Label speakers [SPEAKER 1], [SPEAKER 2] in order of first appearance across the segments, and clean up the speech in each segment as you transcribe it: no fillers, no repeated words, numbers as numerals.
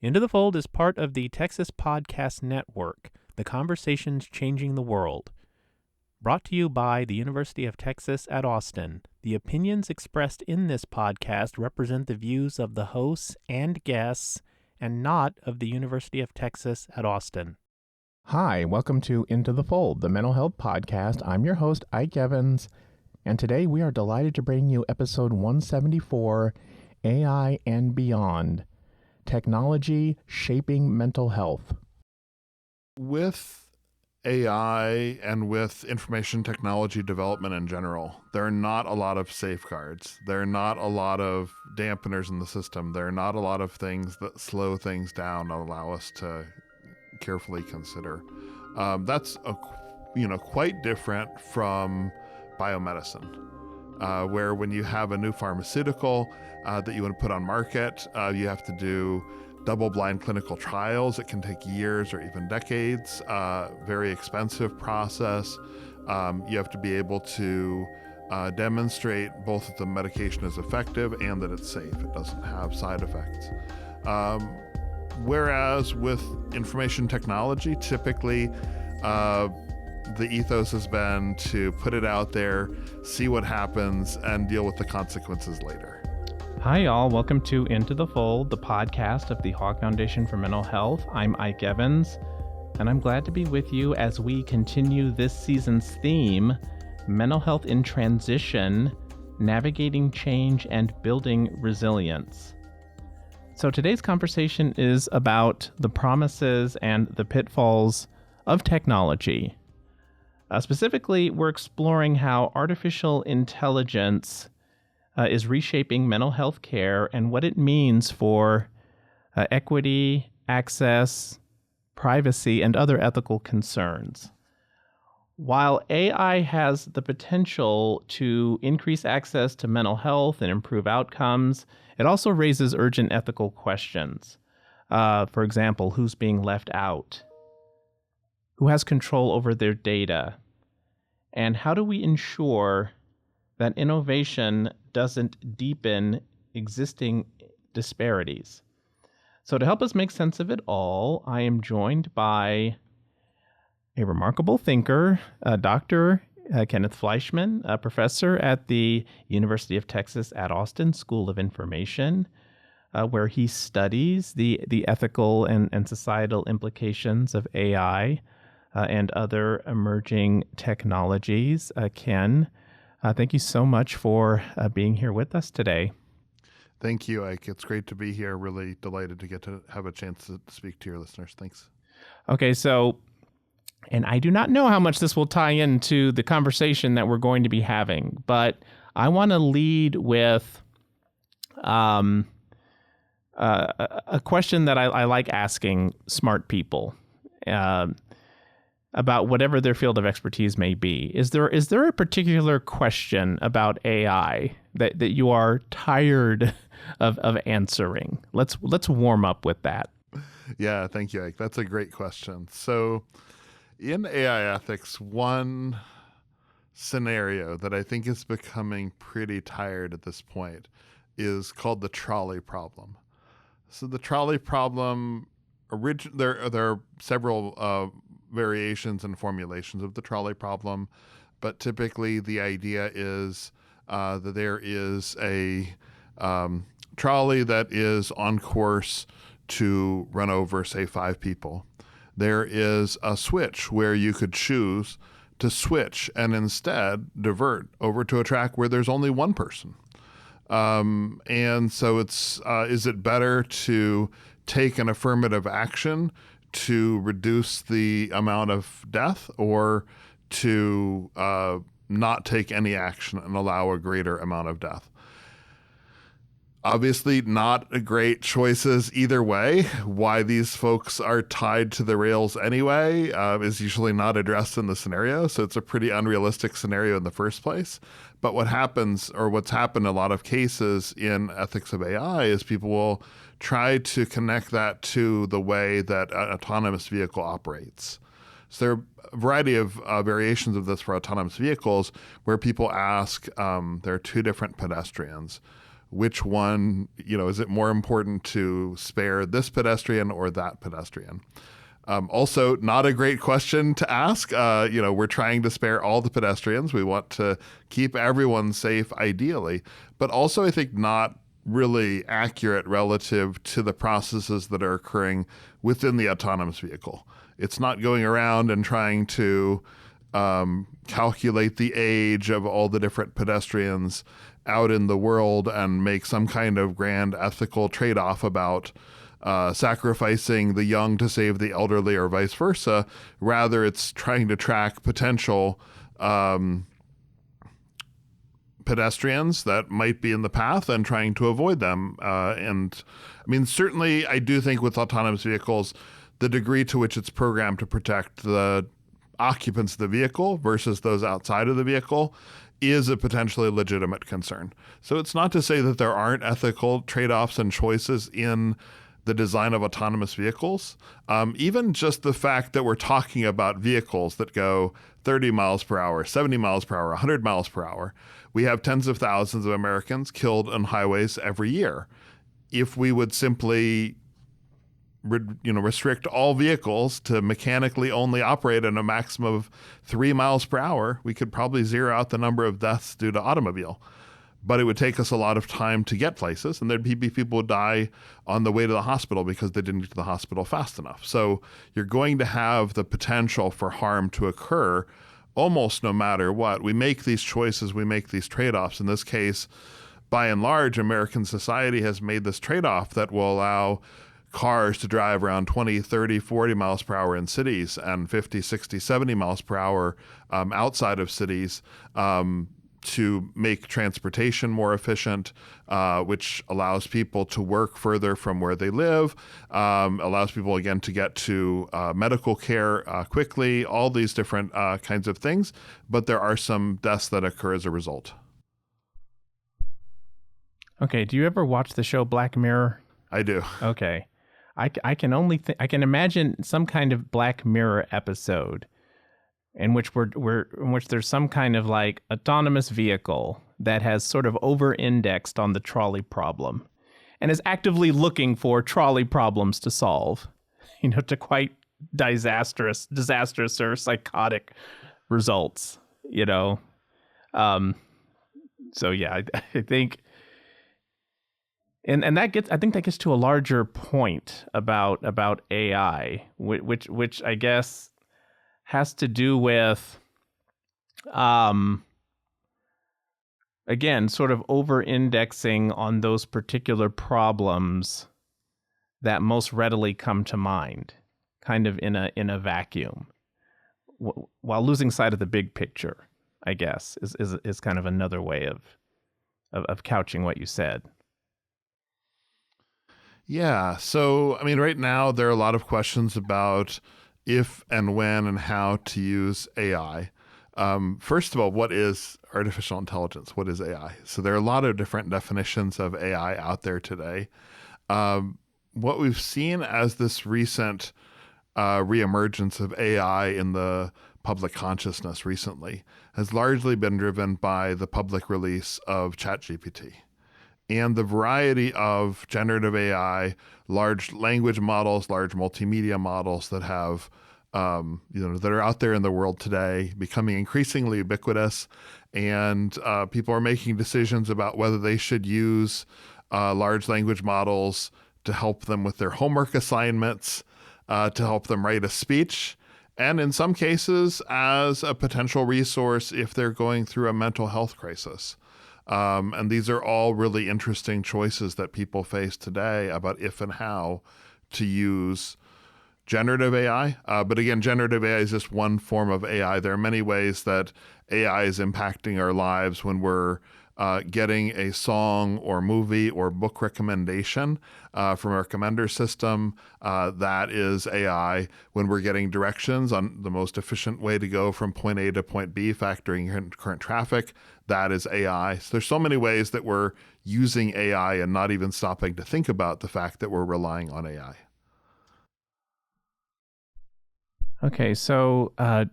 [SPEAKER 1] Into the Fold is part of the Texas Podcast Network, the conversations changing the world. Brought to you by the University of Texas at Austin, the opinions expressed in this podcast represent the views of the hosts and guests and not of the University of Texas at Austin.
[SPEAKER 2] Hi, welcome to Into the Fold, the mental health podcast. I'm your host, Ike Evans, and today we are delighted to bring you episode 174, AI and Beyond, Technology Shaping Mental Health.
[SPEAKER 3] With AI and with information technology development in general, there are not a lot of safeguards. There are not a lot of dampeners in the system. There are not a lot of things that slow things down and allow us to carefully consider. That's quite different from biomedicine, where when you have a new pharmaceutical that you want to put on market, you have to do double-blind clinical trials. It can take years or even decades. Very expensive process. You have to be able to demonstrate both that the medication is effective and that it's safe. It doesn't have side effects. Whereas with information technology, typically the ethos has been to put it out there, see what happens, and deal with the consequences later.
[SPEAKER 1] Hi, y'all. Welcome to Into the Fold, the podcast of the Hawk Foundation for Mental Health. I'm Ike Evans, and I'm glad to be with you as we continue this season's theme, Mental Health in Transition, Navigating Change and Building Resilience. So today's conversation is about the promises and the pitfalls of technology. Specifically, we're exploring how artificial intelligence is reshaping mental health care and what it means for equity, access, privacy, and other ethical concerns. While AI has the potential to increase access to mental health and improve outcomes, it also raises urgent ethical questions. For example, who's being left out? Who has control over their data? And how do we ensure that innovation doesn't deepen existing disparities? So to help us make sense of it all, I am joined by a remarkable thinker, Dr. Kenneth Fleischmann, a professor at the University of Texas at Austin School of Information, where he studies the ethical and societal implications of AI and other emerging technologies. Ken, thank you so much for being here with us today.
[SPEAKER 3] Thank you, Ike. It's great to be here. Really delighted to get to have a chance to speak to your listeners. Thanks.
[SPEAKER 1] Okay, so, and I do not know how much this will tie into the conversation that we're going to be having, but I want to lead with a question that I like asking smart people about whatever their field of expertise may be. Is there a particular question about AI that you are tired of answering? Let's warm up with that.
[SPEAKER 3] Yeah, thank you, Ike. That's a great question. So in AI ethics, one scenario that I think is becoming pretty tired at this point is called the trolley problem. So the trolley problem, there are several variations and formulations of the trolley problem, but typically the idea is that there is a trolley that is on course to run over, say, 5 people. There is a switch where you could choose to switch and instead divert over to a track where there's only one person. And so is it better to take an affirmative action to reduce the amount of death, or to not take any action and allow a greater amount of death? Obviously not great choices either way. Why these folks are tied to the rails anyway is usually not addressed in the scenario, so it's a pretty unrealistic scenario in the first place. But what happens, or what's happened in a lot of cases in ethics of AI, is people will try to connect that to the way that an autonomous vehicle operates. So there are a variety of variations of this for autonomous vehicles where people ask, there are 2 different pedestrians. which one, is it more important to spare this pedestrian or that pedestrian? Also, not a great question to ask. We're trying to spare all the pedestrians. We want to keep everyone safe, ideally, but also I think not really accurate relative to the processes that are occurring within the autonomous vehicle. It's not going around and trying to calculate the age of all the different pedestrians out in the world and make some kind of grand ethical trade-off about sacrificing the young to save the elderly or vice versa. Rather, it's trying to track potential pedestrians that might be in the path and trying to avoid them. And I mean, certainly I do think with autonomous vehicles, the degree to which it's programmed to protect the occupants of the vehicle versus those outside of the vehicle is a potentially legitimate concern. So it's not to say that there aren't ethical trade-offs and choices in the design of autonomous vehicles. Even just the fact that we're talking about vehicles that go 30 miles per hour, 70 miles per hour, 100 miles per hour. We have tens of thousands of Americans killed on highways every year. If we would simply restrict all vehicles to mechanically only operate at a maximum of 3 miles per hour, we could probably zero out the number of deaths due to automobile. But it would take us a lot of time to get places, and there'd be people who die on the way to the hospital because they didn't get to the hospital fast enough. So you're going to have the potential for harm to occur almost no matter what. We make these choices, we make these trade-offs. In this case, by and large, American society has made this trade-off that will allow cars to drive around 20, 30, 40 miles per hour in cities and 50, 60, 70 miles per hour outside of cities, to make transportation more efficient, which allows people to work further from where they live, allows people, again, to get to medical care quickly, all these different kinds of things. But there are some deaths that occur as a result.
[SPEAKER 1] Okay, do you ever watch the show Black Mirror?
[SPEAKER 3] I do.
[SPEAKER 1] Okay. I can only I can imagine some kind of Black Mirror episode in which there's some kind of like autonomous vehicle that has sort of over-indexed on the trolley problem and is actively looking for trolley problems to solve, to quite disastrous or psychotic results, So yeah, I think, and I think that gets to a larger point about AI, which I guess has to do with, again, sort of over-indexing on those particular problems that most readily come to mind, kind of in a vacuum, while losing sight of the big picture, I guess, is kind of another way of couching what you said.
[SPEAKER 3] Yeah. So, I mean, right now there are a lot of questions about if and when and how to use AI. First of all, what is artificial intelligence? What is AI? So there are a lot of different definitions of AI out there today. What we've seen as this recent reemergence of AI in the public consciousness recently has largely been driven by the public release of ChatGPT. And the variety of generative AI, large language models, large multimedia models that have, that are out there in the world today, becoming increasingly ubiquitous, and people are making decisions about whether they should use large language models to help them with their homework assignments, to help them write a speech, and in some cases as a potential resource if they're going through a mental health crisis. And these are all really interesting choices that people face today about if and how to use generative AI. But again, generative AI is just one form of AI. There are many ways that AI is impacting our lives when we're getting a song or movie or book recommendation from our recommender system. That is AI. When we're getting directions on the most efficient way to go from point A to point B, factoring in current traffic, that is AI. So there's so many ways that we're using AI and not even stopping to think about the fact that we're relying on AI.
[SPEAKER 1] Okay, so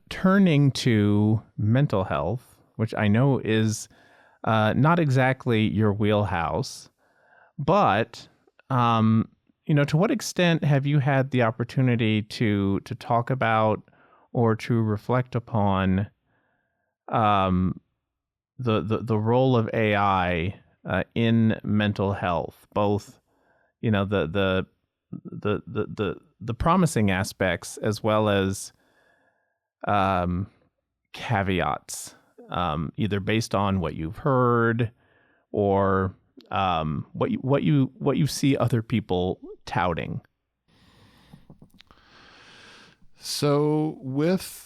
[SPEAKER 1] turning to mental health, which I know is not exactly your wheelhouse, but to what extent have you had the opportunity to talk about or to reflect upon the role of AI in mental health, both the promising aspects as well as caveats, either based on what you've heard or what you see other people touting?
[SPEAKER 3] So with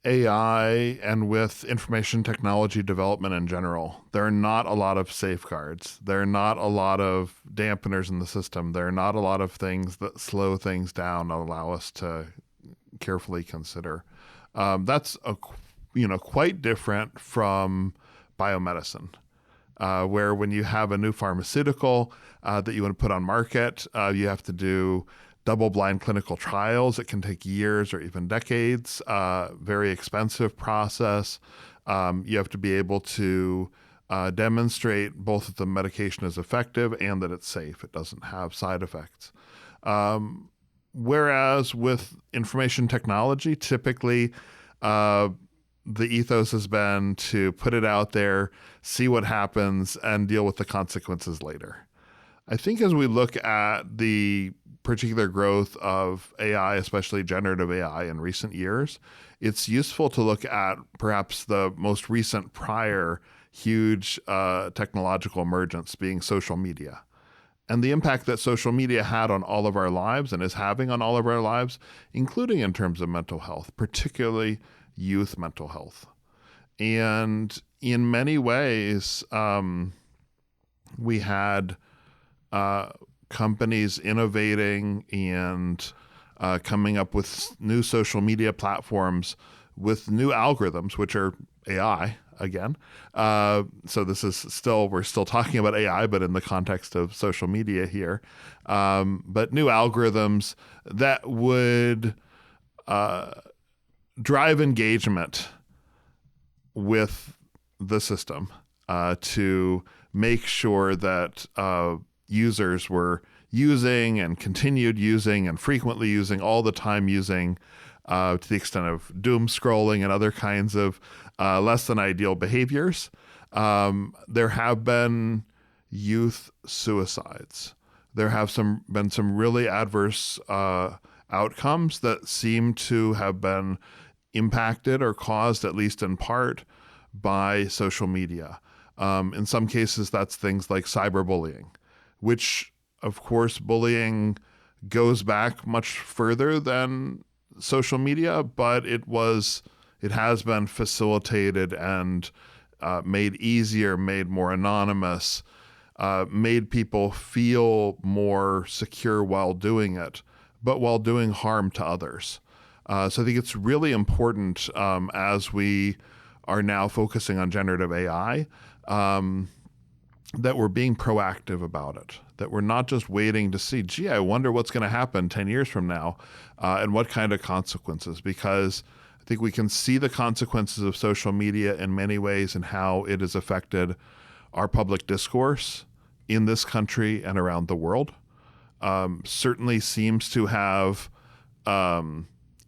[SPEAKER 3] AI and with information technology development in general, there are not a lot of safeguards. There are not a lot of dampeners in the system. There are not a lot of things that slow things down and allow us to carefully consider. That's quite different from biomedicine, where when you have a new pharmaceutical that you want to put on market, you have to do double-blind clinical trials. It can take years or even decades. Very expensive process. You have to be able to demonstrate both that the medication is effective and that it's safe. It doesn't have side effects. Whereas with information technology, typically the ethos has been to put it out there, see what happens, and deal with the consequences later. I think as we look at the particular growth of AI, especially generative AI in recent years, it's useful to look at perhaps the most recent prior huge technological emergence being social media, and the impact that social media had on all of our lives and is having on all of our lives, including in terms of mental health, particularly youth mental health. And in many ways, we had companies innovating and coming up with new social media platforms with new algorithms, which are AI again. So this is we're still talking about AI, but in the context of social media here. But new algorithms that would drive engagement with the system to make sure that users were using and continued using and frequently using, all the time using, to the extent of doom scrolling and other kinds of less than ideal behaviors. There have been youth suicides. There have been some really adverse outcomes that seem to have been impacted or caused, at least in part, by social media. In some cases, that's things like cyberbullying, which, of course, bullying goes back much further than social media, but it has been facilitated and made easier, made more anonymous, made people feel more secure while doing it, but while doing harm to others. So I think it's really important as we are now focusing on generative AI, that we're being proactive about it, that we're not just waiting to see, gee, I wonder what's going to happen 10 years from now and what kind of consequences, because I think we can see the consequences of social media in many ways and how it has affected our public discourse in this country and around the world. Certainly seems to have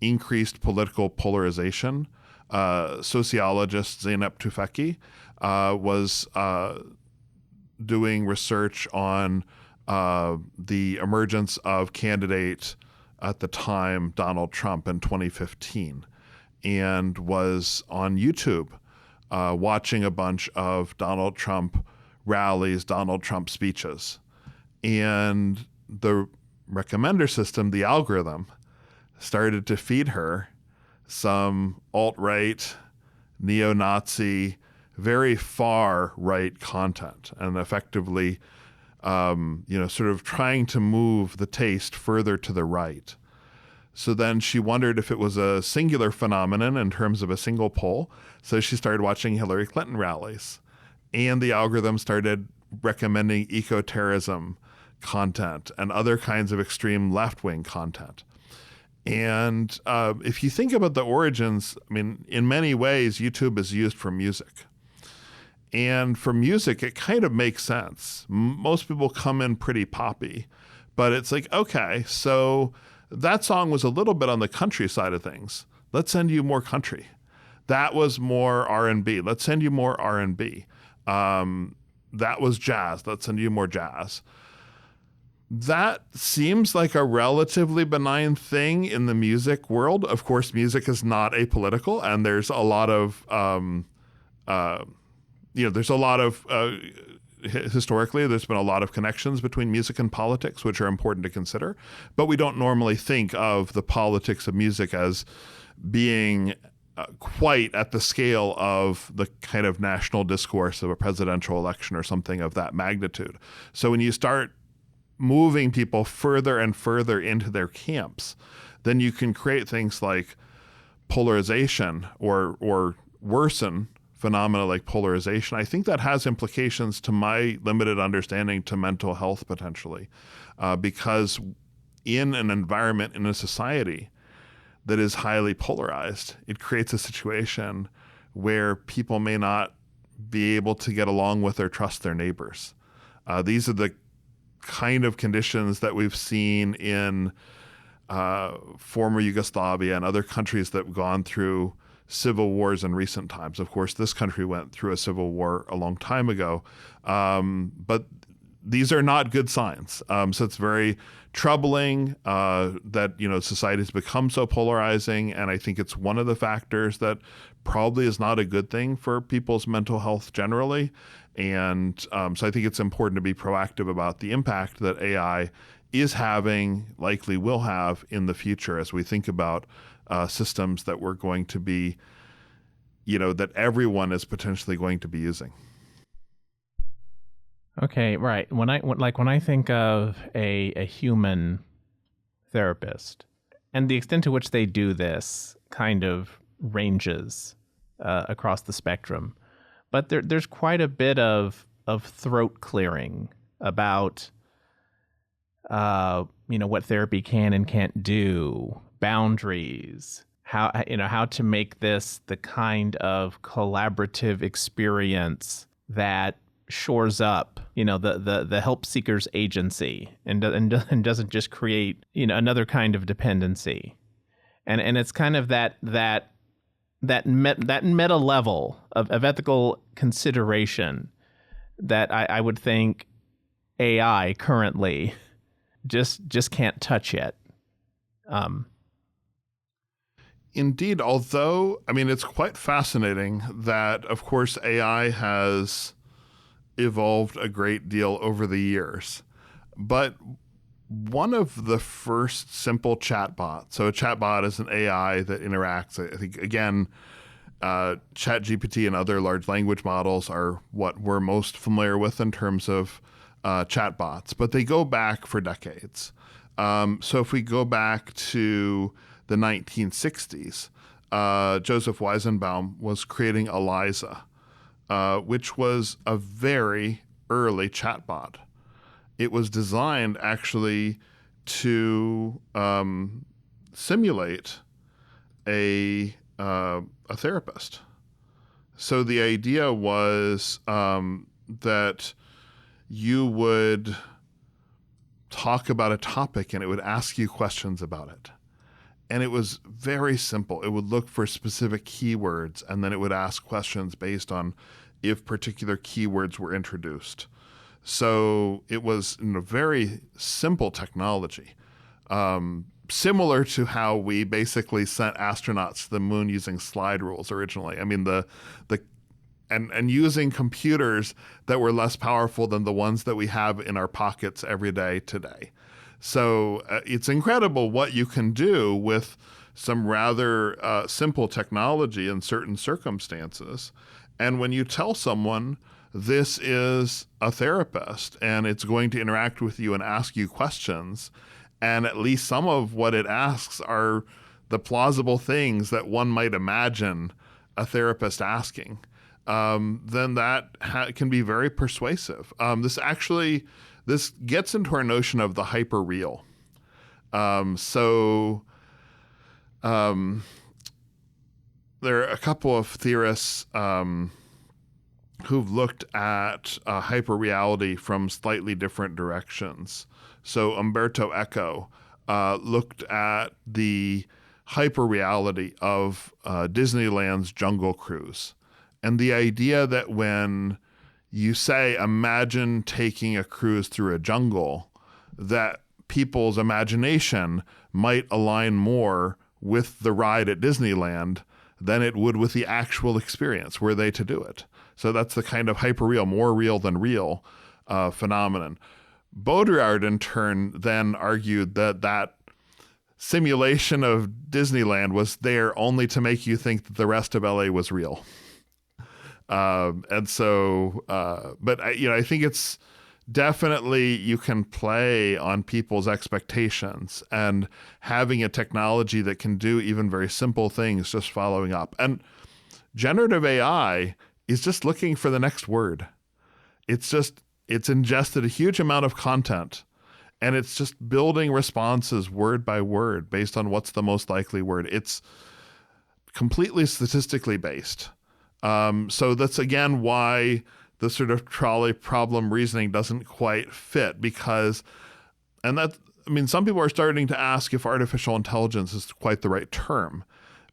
[SPEAKER 3] increased political polarization. Sociologist Zeynep Tufekci was doing research on the emergence of candidate at the time, Donald Trump, in 2015, and was on YouTube watching a bunch of Donald Trump rallies, Donald Trump speeches. And the recommender system, the algorithm, started to feed her some alt-right, neo-Nazi, very far right content, and effectively, sort of trying to move the taste further to the right. So then she wondered if it was a singular phenomenon in terms of a single poll. So she started watching Hillary Clinton rallies, and the algorithm started recommending eco-terrorism content and other kinds of extreme left-wing content. And if you think about the origins, I mean, in many ways, YouTube is used for music. And for music, it kind of makes sense. Most people come in pretty poppy, but it's like, okay, so that song was a little bit on the country side of things. Let's send you more country. That was more R&B. Let's send you more R&B. That was jazz. Let's send you more jazz. That seems like a relatively benign thing in the music world. Of course, music is not apolitical, and there's a lot of, historically, there's been a lot of connections between music and politics, which are important to consider. But we don't normally think of the politics of music as being quite at the scale of the kind of national discourse of a presidential election or something of that magnitude. So when you start moving people further and further into their camps, then you can create things like polarization or worsen phenomena like polarization. I think that has implications, to my limited understanding, to mental health potentially, because in an environment, in a society that is highly polarized, it creates a situation where people may not be able to get along with or trust their neighbors. These are the kind of conditions that we've seen in former Yugoslavia and other countries that have gone through civil wars in recent times. Of course, this country went through a civil war a long time ago, but these are not good signs. So it's very troubling that society has become so polarizing, and I think it's one of the factors that probably is not a good thing for people's mental health generally. And so I think it's important to be proactive about the impact that AI is having, likely will have in the future, as we think about systems that we're going to be, that everyone is potentially going to be using.
[SPEAKER 1] Okay, right. When I think of a human therapist, and the extent to which they do this kind of ranges across the spectrum, but there's quite a bit of throat clearing about what therapy can and can't do, boundaries, how to make this the kind of collaborative experience that shores up the help seeker's agency and doesn't just create another kind of dependency, and it's kind of that meta level of ethical consideration that I would think AI currently just can't touch yet.
[SPEAKER 3] Indeed, although, it's quite fascinating that, of course, AI has evolved a great deal over the years. But one of the first simple chatbots, so a chatbot is an AI that interacts, I think, again, ChatGPT and other large language models are what we're most familiar with in terms of chatbots, but they go back for decades. So if we go back to the 1960s, Joseph Weizenbaum was creating Eliza, which was a very early chatbot. It was designed actually to simulate a therapist. So the idea was that you would talk about a topic and it would ask you questions about it. And it was very simple. It would look for specific keywords, and then it would ask questions based on if particular keywords were introduced. So it was a very simple technology, similar to how we basically sent astronauts to the moon using slide rules originally. And using computers that were less powerful than the ones that we have in our pockets every day today. So it's incredible what you can do with some rather simple technology in certain circumstances. And when you tell someone this is a therapist and it's going to interact with you and ask you questions, and at least some of what it asks are the plausible things that one might imagine a therapist asking, then that can be very persuasive. This gets into our notion of the hyperreal. There are a couple of theorists who've looked at hyperreality from slightly different directions. So Umberto Eco looked at the hyperreality of Disneyland's Jungle Cruise, and the idea that when you say, imagine taking a cruise through a jungle, that people's imagination might align more with the ride at Disneyland than it would with the actual experience were they to do it. So that's the kind of hyperreal, more real than real phenomenon. Baudrillard, in turn, then argued that that simulation of Disneyland was there only to make you think that the rest of LA was real. And so, but I think it's definitely, you can play on people's expectations, and having a technology that can do even very simple things, just following up. And generative AI is just looking for the next word. It's ingested a huge amount of content, and it's just building responses word by word based on what's the most likely word. It's completely statistically based. So that's, again, why the sort of trolley problem reasoning doesn't quite fit, because, some people are starting to ask if artificial intelligence is quite the right term,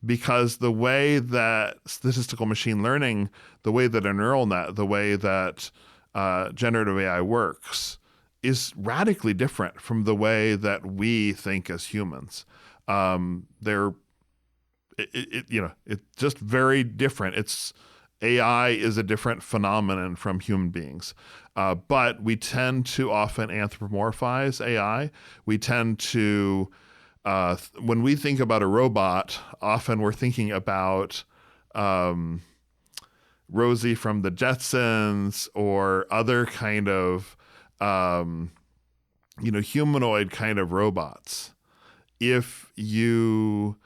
[SPEAKER 3] because the way that statistical machine learning, the way that a neural net, the way that generative AI works is radically different from the way that we think as humans. It's just very different. AI is a different phenomenon from human beings. But we tend to often anthropomorphize AI. We tend to, when we think about a robot, often we're thinking about Rosie from the Jetsons or other kind of, humanoid kind of robots. If you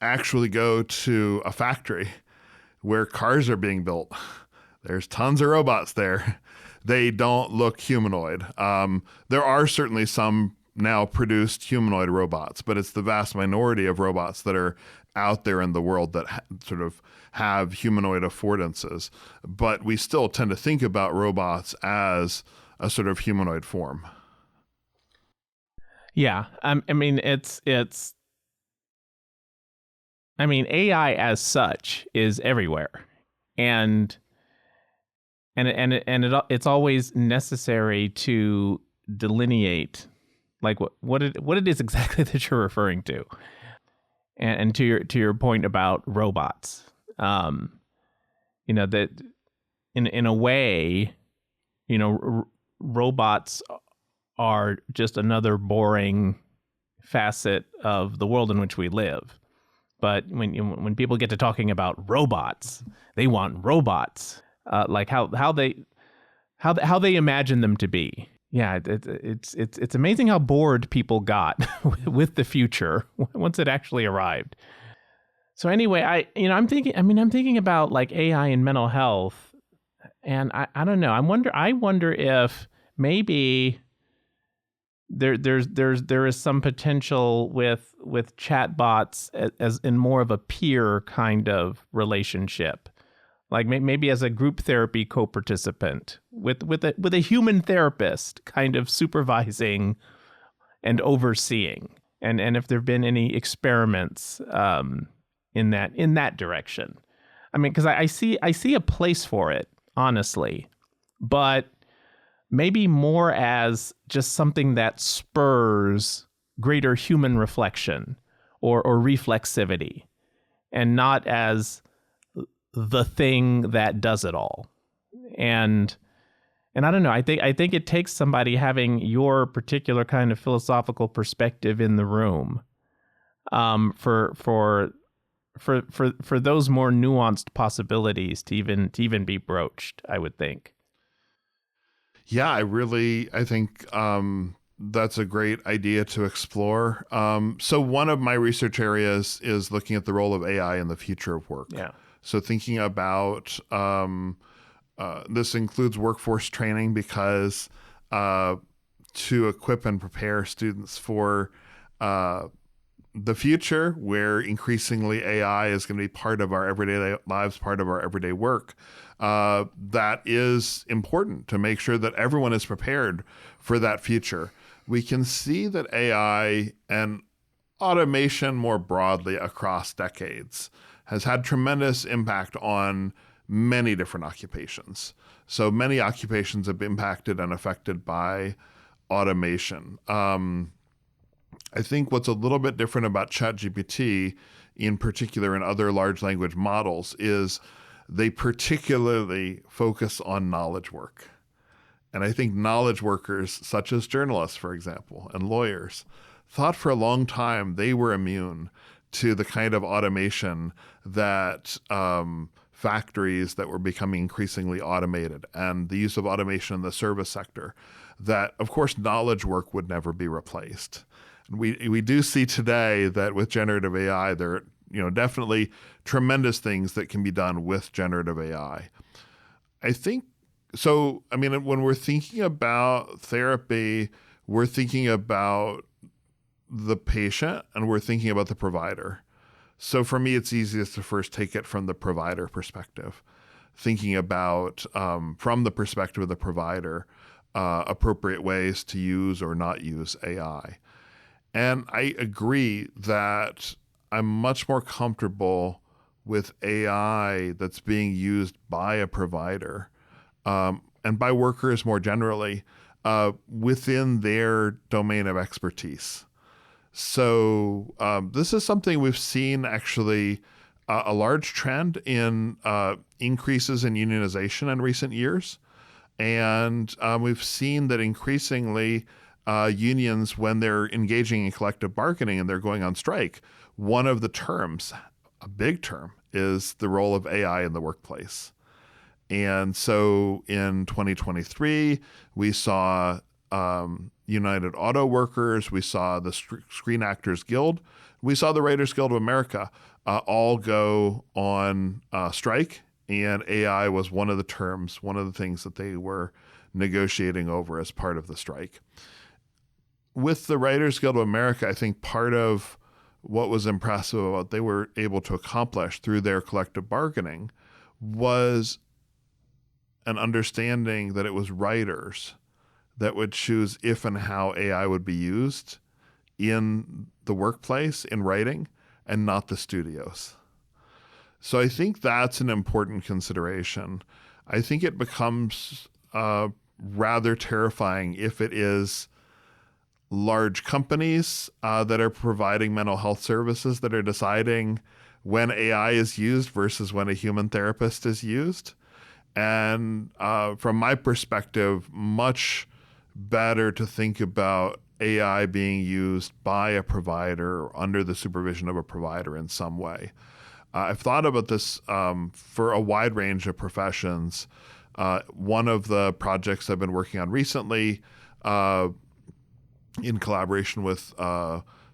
[SPEAKER 3] actually go to a factory where cars are being built, there's tons of robots there. They don't look humanoid. There are certainly some now produced humanoid robots, but it's the vast minority of robots that are out there in the world that sort of have humanoid affordances. But we still tend to think about robots as a sort of humanoid form.
[SPEAKER 1] Yeah, AI as such is everywhere, and it's always necessary to delineate like what it is exactly that you're referring to, and to your point about robots, that in a way, robots are just another boring facet of the world in which we live. But when people get to talking about robots, they want robots, like how they imagine them to be. Yeah, it's amazing how bored people got with the future once it actually arrived. So anyway, I'm thinking about like AI and mental health, and I don't know. I wonder if maybe there is some potential with chatbots as in more of a peer kind of relationship, like maybe as a group therapy co-participant with a human therapist kind of supervising and overseeing, and if there've been any experiments in that direction. Because I see a place for it, honestly, but maybe more as just something that spurs greater human reflection or reflexivity, and not as the thing that does it all. And I don't know. I think it takes somebody having your particular kind of philosophical perspective in the room, for those more nuanced possibilities to even be broached, I would think.
[SPEAKER 3] Yeah, I think that's a great idea to explore. So one of my research areas is looking at the role of AI in the future of work.
[SPEAKER 1] Yeah.
[SPEAKER 3] So thinking about, this includes workforce training, because to equip and prepare students for the future, where increasingly AI is going to be part of our everyday lives, part of our everyday work, that is important to make sure that everyone is prepared for that future. We can see that AI and automation more broadly across decades has had tremendous impact on many different occupations. So many occupations have been impacted and affected by automation. I think what's a little bit different about ChatGPT, in particular and other large language models, is they particularly focus on knowledge work. And I think knowledge workers, such as journalists, for example, and lawyers, thought for a long time they were immune to the kind of automation that factories that were becoming increasingly automated and the use of automation in the service sector, that, of course, knowledge work would never be replaced. We do see today that with generative AI, there are definitely tremendous things that can be done with generative AI. I think so. I mean, when we're thinking about therapy, we're thinking about the patient and we're thinking about the provider. So for me, it's easiest to first take it from the provider perspective, thinking about from the perspective of the provider, appropriate ways to use or not use AI. And I agree that I'm much more comfortable with AI that's being used by a provider and by workers more generally within their domain of expertise. So this is something we've seen actually a large trend in increases in unionization in recent years. And we've seen that increasingly unions, when they're engaging in collective bargaining and they're going on strike, one of the terms, a big term, is the role of AI in the workplace. And so in 2023, we saw United Auto Workers, we saw the Screen Actors Guild, we saw the Writers Guild of America all go on strike, and AI was one of the terms, one of the things that they were negotiating over as part of the strike. With the Writers Guild of America, I think part of what was impressive about what they were able to accomplish through their collective bargaining was an understanding that it was writers that would choose if and how AI would be used in the workplace, in writing, and not the studios. So I think that's an important consideration. I think it becomes rather terrifying if it is large companies that are providing mental health services that are deciding when AI is used versus when a human therapist is used. And from my perspective, much better to think about AI being used by a provider or under the supervision of a provider in some way. I've thought about this for a wide range of professions. One of the projects I've been working on recently, in collaboration with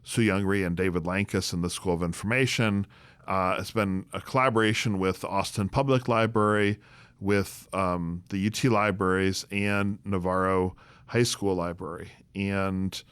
[SPEAKER 3] Su-Young Rhee and David Lankus in the School of Information, it's been a collaboration with Austin Public Library, with the UT Libraries, and Navarro High School Library. And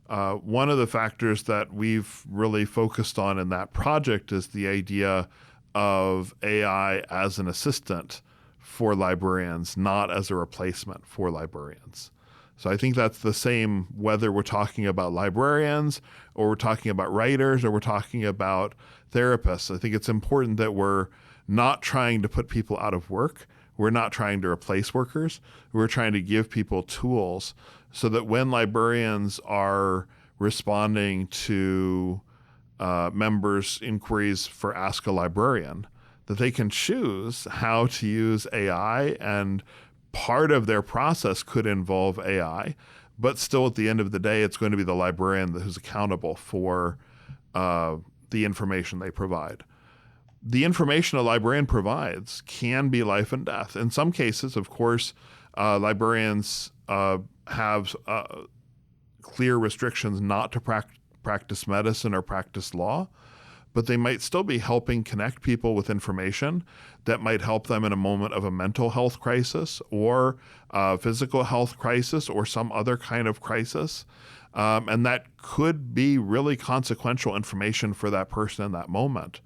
[SPEAKER 3] one of the factors that we've really focused on in that project is the idea of AI as an assistant for librarians, not as a replacement for librarians. So I think that's the same whether we're talking about librarians or we're talking about writers or we're talking about therapists. I think it's important that we're not trying to put people out of work. We're not trying to replace workers. We're trying to give people tools so that when librarians are responding to members' inquiries for Ask a Librarian, that they can choose how to use AI, and part of their process could involve AI, but still at the end of the day, it's going to be the librarian who's accountable for the information they provide. The information a librarian provides can be life and death. In some cases, of course, librarians have clear restrictions not to practice medicine or practice law, but they might still be helping connect people with information that might help them in a moment of a mental health crisis or a physical health crisis or some other kind of crisis. And that could be really consequential information for that person in that moment.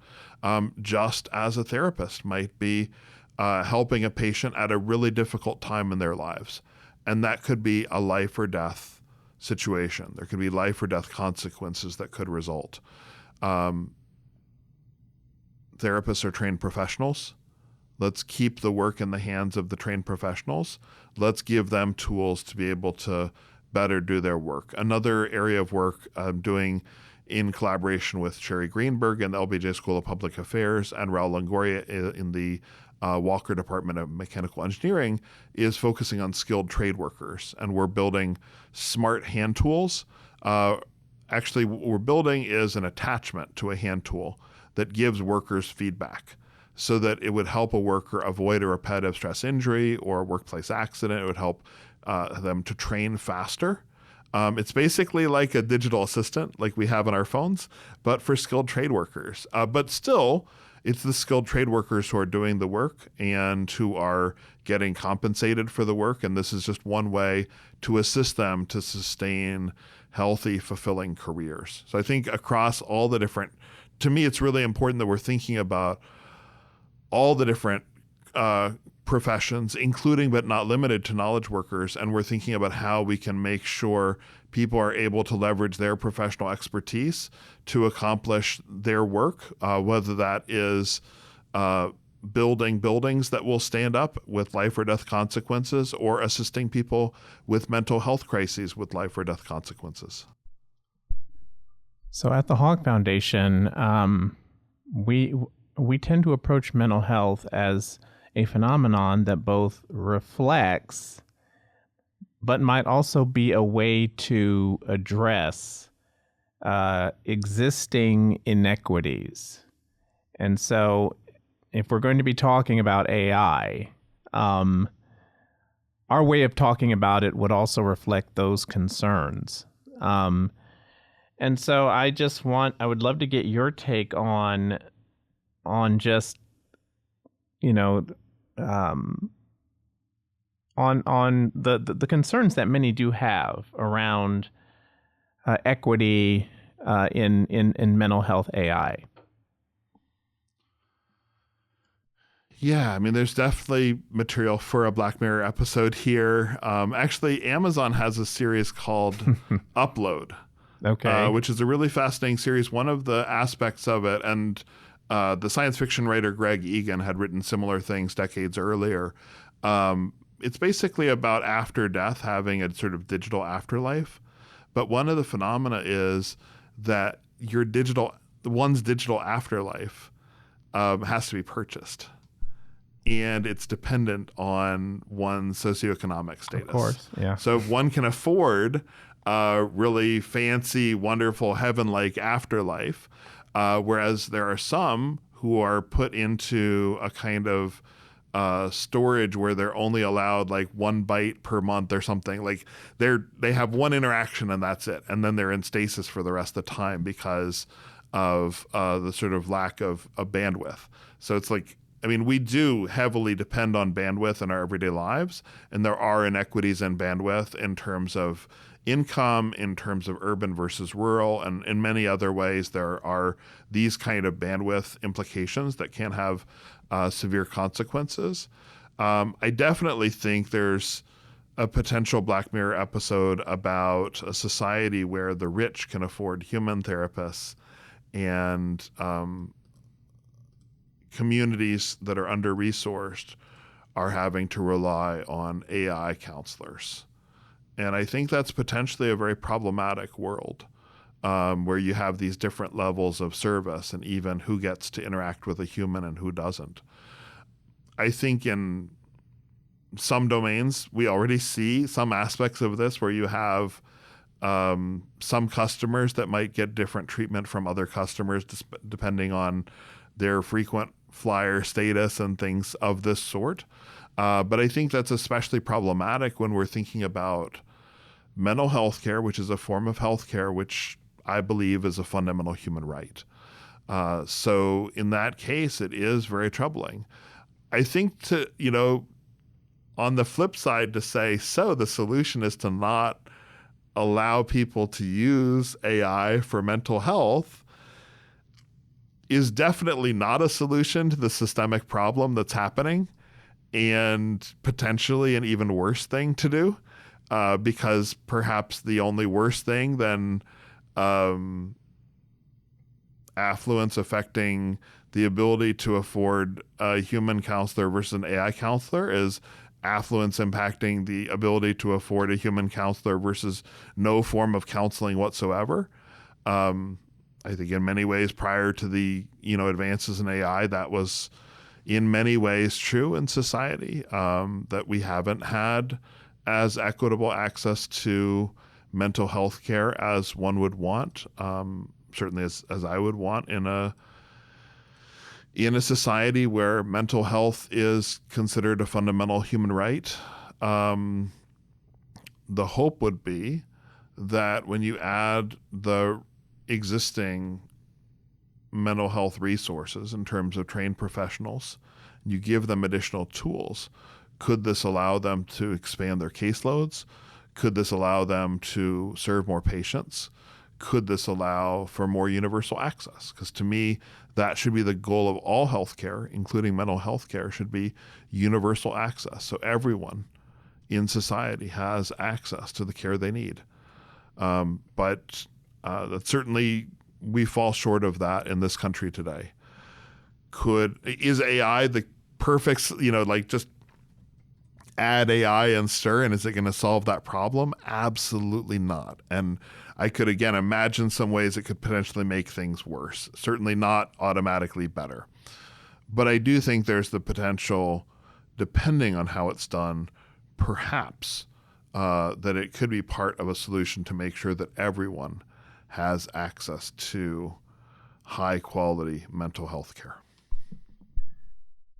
[SPEAKER 3] Just as a therapist might be helping a patient at a really difficult time in their lives. And that could be a life or death situation. There could be life or death consequences that could result. Therapists are trained professionals. Let's keep the work in the hands of the trained professionals. Let's give them tools to be able to better do their work. Another area of work I'm doing in collaboration with Sherry Greenberg in the LBJ School of Public Affairs and Raul Longoria in the Walker Department of Mechanical Engineering is focusing on skilled trade workers. And we're building smart hand tools. Actually, what we're building is an attachment to a hand tool that gives workers feedback so that it would help a worker avoid a repetitive stress injury or a workplace accident. It would help them to train faster. It's basically like a digital assistant like we have on our phones, but for skilled trade workers. But still, it's the skilled trade workers who are doing the work and who are getting compensated for the work. And this is just one way to assist them to sustain healthy, fulfilling careers. So I think across all the different, to me, it's really important that we're thinking about all the different professions, including but not limited to knowledge workers, and we're thinking about how we can make sure people are able to leverage their professional expertise to accomplish their work, whether that is building buildings that will stand up with life or death consequences or assisting people with mental health crises with life or death consequences.
[SPEAKER 1] So at the Hawk Foundation, we tend to approach mental health as a phenomenon that both reflects, but might also be a way to address existing inequities. And so if we're going to be talking about AI, our way of talking about it would also reflect those concerns. And so I would love to get your take on just, on the concerns that many do have around equity in mental health AI.
[SPEAKER 3] Yeah, I mean, there's definitely material for a Black Mirror episode here. Actually, Amazon has a series called Upload, which is a really fascinating series. One of the aspects of it, and the science fiction writer Greg Egan had written similar things decades earlier. It's basically about after death having a sort of digital afterlife. But one of the phenomena is that one's digital afterlife has to be purchased. And it's dependent on one's socioeconomic status.
[SPEAKER 1] Of course, yeah.
[SPEAKER 3] So if one can afford a really fancy, wonderful, heaven-like afterlife, whereas there are some who are put into a kind of storage where they're only allowed like 1 byte per month or something. Like they have one interaction and that's it. And then they're in stasis for the rest of the time because of the sort of lack of bandwidth. So it's like, I mean, we do heavily depend on bandwidth in our everyday lives, and there are inequities in bandwidth in terms of income, in terms of urban versus rural, and in many other ways there are these kind of bandwidth implications that can have severe consequences. I definitely think there's a potential Black Mirror episode about a society where the rich can afford human therapists and communities that are under-resourced are having to rely on AI counselors. And I think that's potentially a very problematic world where you have these different levels of service and even who gets to interact with a human and who doesn't. I think in some domains, we already see some aspects of this where you have some customers that might get different treatment from other customers depending on their frequent flyer status and things of this sort. But I think that's especially problematic when we're thinking about mental health care, which is a form of health care, which I believe is a fundamental human right. So in that case, it is very troubling. I think on the flip side to say, so the solution is to not allow people to use AI for mental health is definitely not a solution to the systemic problem that's happening, and potentially an even worse thing to do, because perhaps the only worse thing than affluence affecting the ability to afford a human counselor versus an AI counselor is affluence impacting the ability to afford a human counselor versus no form of counseling whatsoever. I think in many ways prior to the advances in AI, that was in many ways true in society, that we haven't had as equitable access to mental health care as one would want, certainly as I would want in a society where mental health is considered a fundamental human right. The hope would be that when you add the existing mental health resources in terms of trained professionals, you give them additional tools. Could this allow them to expand their caseloads? Could this allow them to serve more patients? Could this allow for more universal access? Because to me, that should be the goal of all healthcare, including mental health care, should be universal access. So everyone in society has access to the care they need. But that certainly we fall short of that in this country today. Is AI the perfect, just add AI and stir, and is it going to solve that problem? Absolutely not. And I could, again, imagine some ways it could potentially make things worse. Certainly not automatically better. But I do think there's the potential, depending on how it's done, perhaps that it could be part of a solution to make sure that everyone has access to high quality mental health care.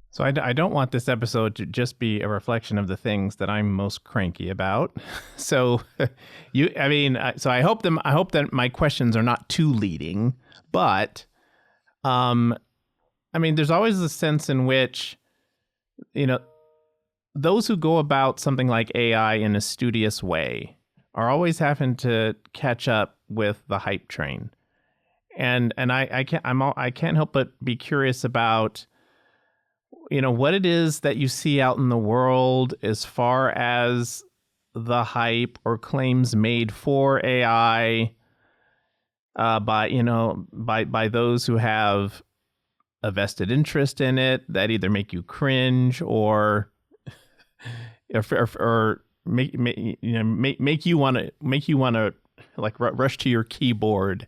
[SPEAKER 1] So I don't want this episode to just be a reflection of the things that I'm most cranky about. So I hope that my questions are not too leading, but there's always a sense in which, those who go about something like AI in a studious way are always having to catch up with the hype train. And I can't help but be curious about what it is that you see out in the world as far as the hype or claims made for AI by those who have a vested interest in it that either make you cringe or make you want to like rush to your keyboard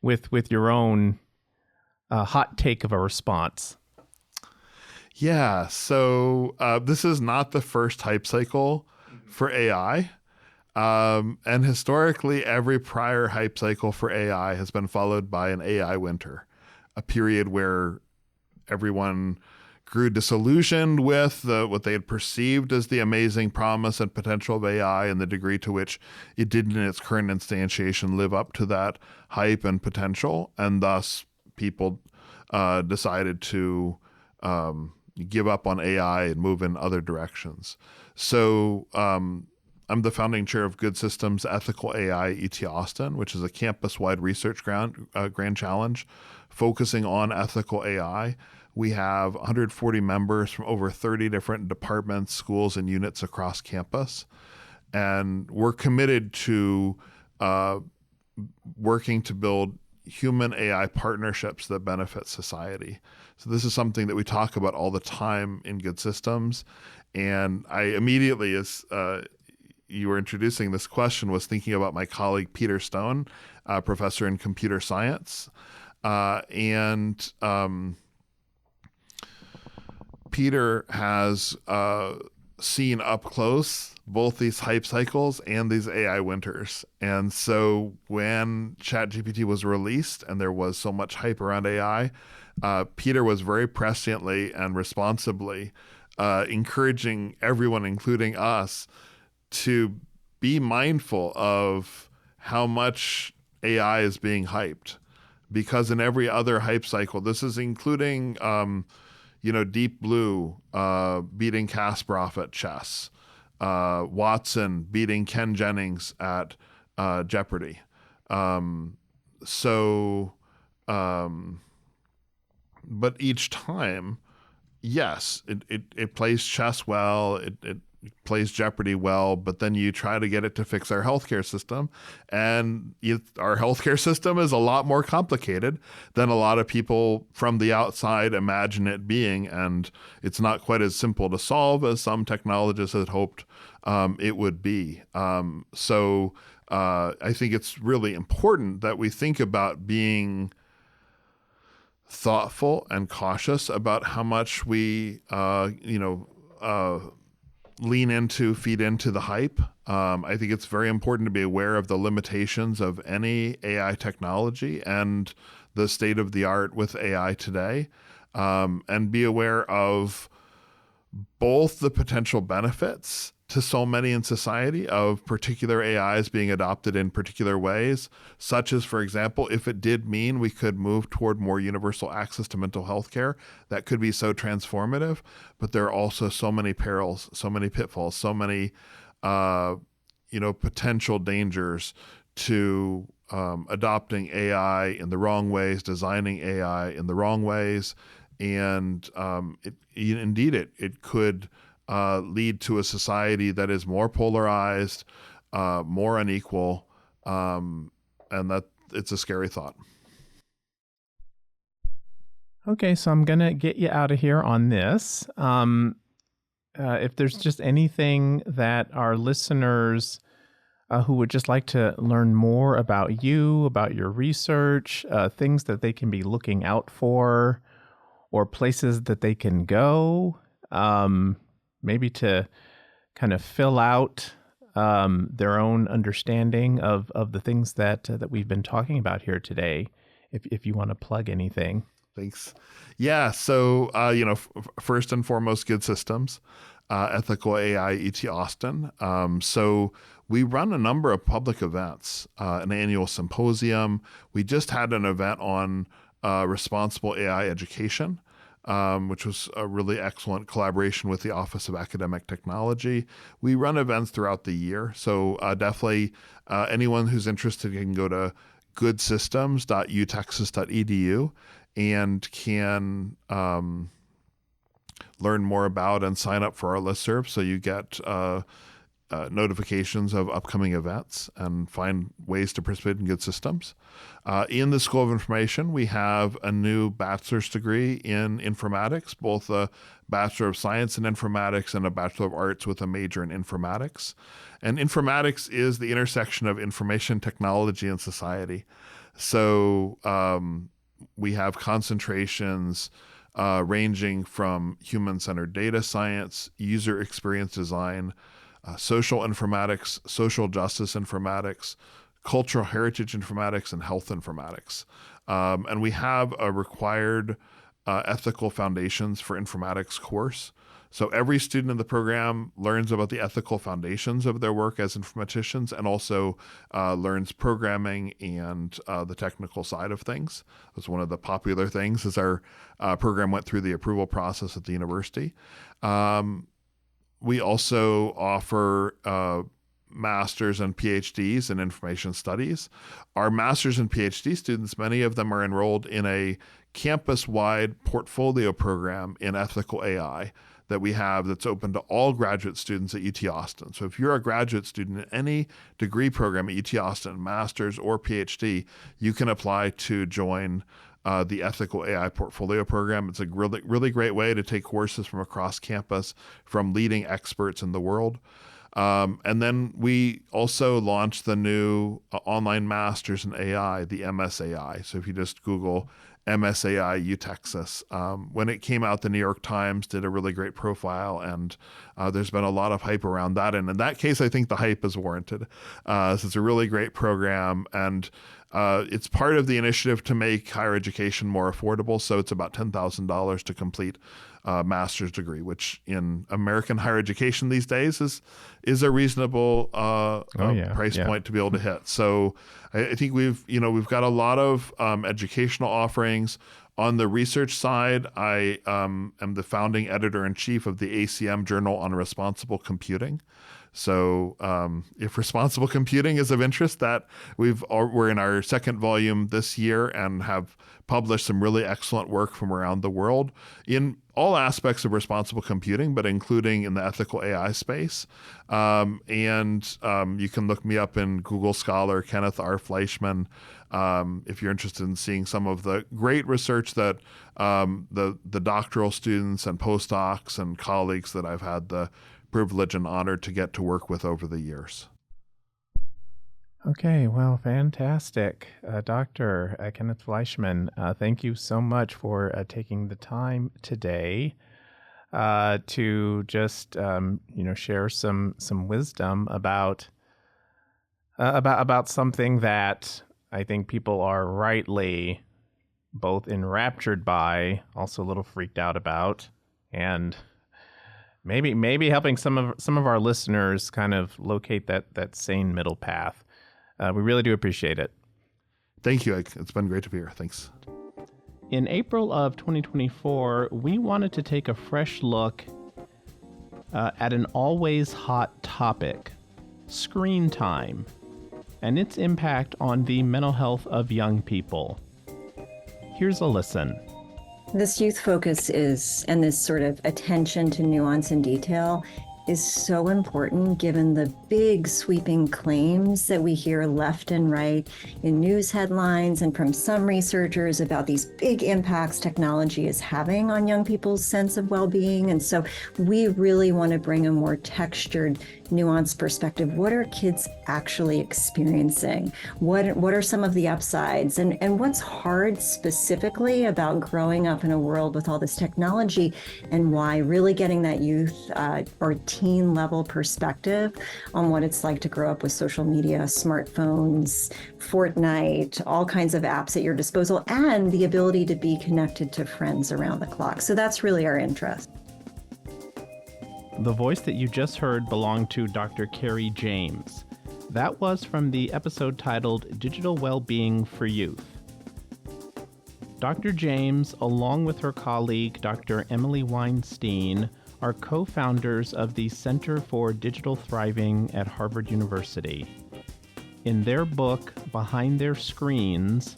[SPEAKER 1] with your own hot take of a response.
[SPEAKER 3] Yeah, so this is not the first hype cycle for AI. And historically, every prior hype cycle for AI has been followed by an AI winter, a period where everyone grew disillusioned with what they had perceived as the amazing promise and potential of AI and the degree to which it didn't in its current instantiation live up to that hype and potential. And thus, people decided to give up on AI and move in other directions. So I'm the founding chair of Good Systems Ethical AI at UT Austin, which is a campus-wide research grand challenge focusing on ethical AI. We have 140 members from over 30 different departments, schools, and units across campus. And we're committed to working to build human AI partnerships that benefit society. So this is something that we talk about all the time in Good Systems. And I immediately, as you were introducing this question, was thinking about my colleague, Peter Stone, professor in computer science. Peter has seen up close both these hype cycles and these AI winters. And so when ChatGPT was released and there was so much hype around AI, Peter was very presciently and responsibly encouraging everyone, including us, to be mindful of how much AI is being hyped. Because in every other hype cycle, this is including Deep Blue beating Kasparov at chess, Watson beating Ken Jennings at jeopardy. So, but each time, yes, it plays chess well, it plays Jeopardy well, but then you try to get it to fix our healthcare system, and our healthcare system is a lot more complicated than a lot of people from the outside imagine it being, and it's not quite as simple to solve as some technologists had hoped it would be. So I think it's really important that we think about being thoughtful and cautious about how much we, feed into the hype. I think it's very important to be aware of the limitations of any AI technology and the state of the art with AI today, and be aware of both the potential benefits to so many in society of particular AIs being adopted in particular ways, such as, for example, if it did mean we could move toward more universal access to mental health care, that could be so transformative. But there are also so many perils, so many pitfalls, so many potential dangers to adopting AI in the wrong ways, designing AI in the wrong ways, and it could lead to a society that is more polarized, more unequal, and that it's a scary thought.
[SPEAKER 1] Okay, so I'm going to get you out of here on this. If there's just anything that our listeners who would just like to learn more about you, about your research, things that they can be looking out for, or places that they can go, maybe to kind of fill out their own understanding of the things that we've been talking about here today, if you want to plug anything.
[SPEAKER 3] Thanks. Yeah. So, first and foremost, Good Systems, Ethical AI, UT Austin. So we run a number of public events, an annual symposium. We just had an event on responsible AI education, which was a really excellent collaboration with the Office of Academic Technology. We run events throughout the year. So definitely anyone who's interested can go to goodsystems.utexas.edu and can learn more about and sign up for our listserv, so you get notifications of upcoming events and find ways to participate in Good Systems. In the School of Information, we have a new bachelor's degree in informatics, both a Bachelor of Science in Informatics and a Bachelor of Arts with a major in informatics. And informatics is the intersection of information technology and society. So we have concentrations ranging from human-centered data science, user experience design, social informatics, social justice informatics, cultural heritage informatics, and health informatics. And we have a required ethical foundations for informatics course. So every student in the program learns about the ethical foundations of their work as informaticians, and also learns programming and the technical side of things. That's one of the popular things as our program went through the approval process at the university. We also offer masters and PhDs in information studies. Our masters and PhD students, many of them are enrolled in a campus-wide portfolio program in ethical AI that we have that's open to all graduate students at UT Austin. So if you're a graduate student in any degree program at UT Austin, master's or PhD, you can apply to join the Ethical AI Portfolio Program. It's a really, really great way to take courses from across campus from leading experts in the world. And then we also launched the new online masters in AI, the MSAI. So if you just Google MSAI UTexas, when it came out, the New York Times did a really great profile, and there's been a lot of hype around that. And in that case, I think the hype is warranted. So it's a really great program, and it's part of the initiative to make higher education more affordable. So it's about $10,000 to complete a master's degree, which in American higher education these days is a reasonable price point to be able to hit. So I think we've got a lot of educational offerings. On the research side, I am the founding editor-in-chief of the ACM Journal on Responsible Computing. So if responsible computing is of interest, that we're in our second volume this year and have published some really excellent work from around the world in all aspects of responsible computing, but including in the ethical AI space. And you can look me up in Google Scholar, Kenneth R. Fleischmann, if you're interested in seeing some of the great research that the doctoral students and postdocs and colleagues that I've had the privilege and honor to get to work with over the years.
[SPEAKER 1] Okay, well, fantastic. Dr. Kenneth Fleischmann, thank you so much for taking the time today to just share some wisdom about something that I think people are rightly both enraptured by, also a little freaked out about, and maybe helping some of our listeners kind of locate that sane middle path. We really do appreciate it.
[SPEAKER 3] Thank you. It's been great to be here. Thanks.
[SPEAKER 1] In April of 2024, we wanted to take a fresh look at an always hot topic, screen time, and its impact on the mental health of young people. Here's a listen.
[SPEAKER 4] This youth focus and this sort of attention to nuance and detail is so important given the big sweeping claims that we hear left and right in news headlines and from some researchers about these big impacts technology is having on young people's sense of well-being. And so we really want to bring a more textured, nuanced perspective. What are kids actually experiencing? What are some of the upsides? And what's hard specifically about growing up in a world with all this technology, and why really getting that youth or teen level perspective on what it's like to grow up with social media, smartphones, Fortnite, all kinds of apps at your disposal, and the ability to be connected to friends around the clock. So that's really our interest.
[SPEAKER 1] The voice that you just heard belonged to Dr. Carrie James. That was from the episode titled Digital Wellbeing for Youth. Dr. James, along with her colleague, Dr. Emily Weinstein, are co-founders of the Center for Digital Thriving at Harvard University. In their book, Behind Their Screens,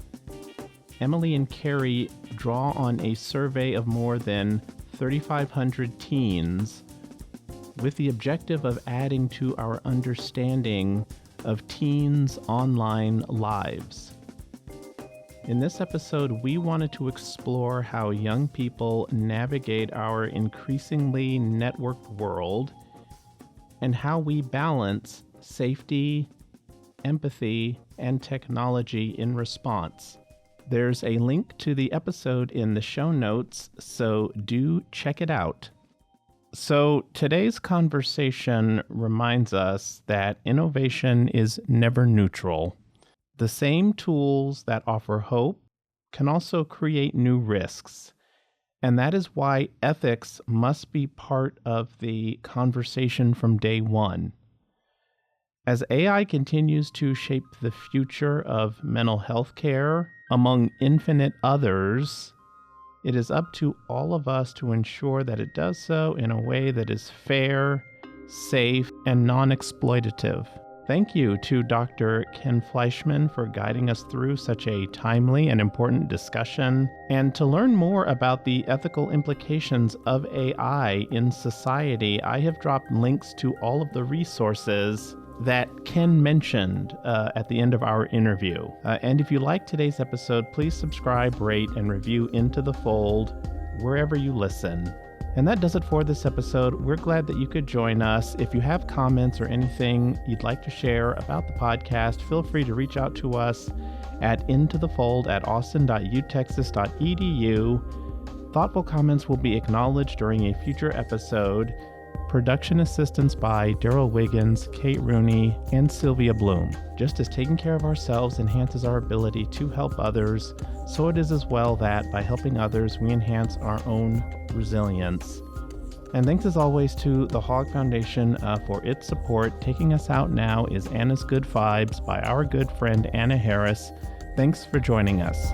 [SPEAKER 1] Emily and Carrie draw on a survey of more than 3,500 teens with the objective of adding to our understanding of teens' online lives. In this episode, we wanted to explore how young people navigate our increasingly networked world and how we balance safety, empathy, and technology in response. There's a link to the episode in the show notes, so do check it out. So today's conversation reminds us that innovation is never neutral. The same tools that offer hope can also create new risks. And that is why ethics must be part of the conversation from day one. As AI continues to shape the future of mental health care, among infinite others, it is up to all of us to ensure that it does so in a way that is fair, safe, and non-exploitative. Thank you to Dr. Ken Fleischmann for guiding us through such a timely and important discussion. And to learn more about the ethical implications of AI in society, I have dropped links to all of the resources that Ken mentioned at the end of our interview. And if you like today's episode, please subscribe, rate, and review Into the Fold wherever you listen. And that does it for this episode. We're glad that you could join us. If you have comments or anything you'd like to share about the podcast, feel free to reach out to us at intothefold@austin.utexas.edu. Thoughtful comments will be acknowledged during a future episode. Production assistance by Daryl Wiggins, Kate Rooney, and Sylvia Bloom. Just as taking care of ourselves enhances our ability to help others, so it is as well that by helping others, we enhance our own resilience. And thanks as always to the Hog Foundation for its support. Taking us out now is Anna's Good Vibes by our good friend Anna Harris. Thanks for joining us.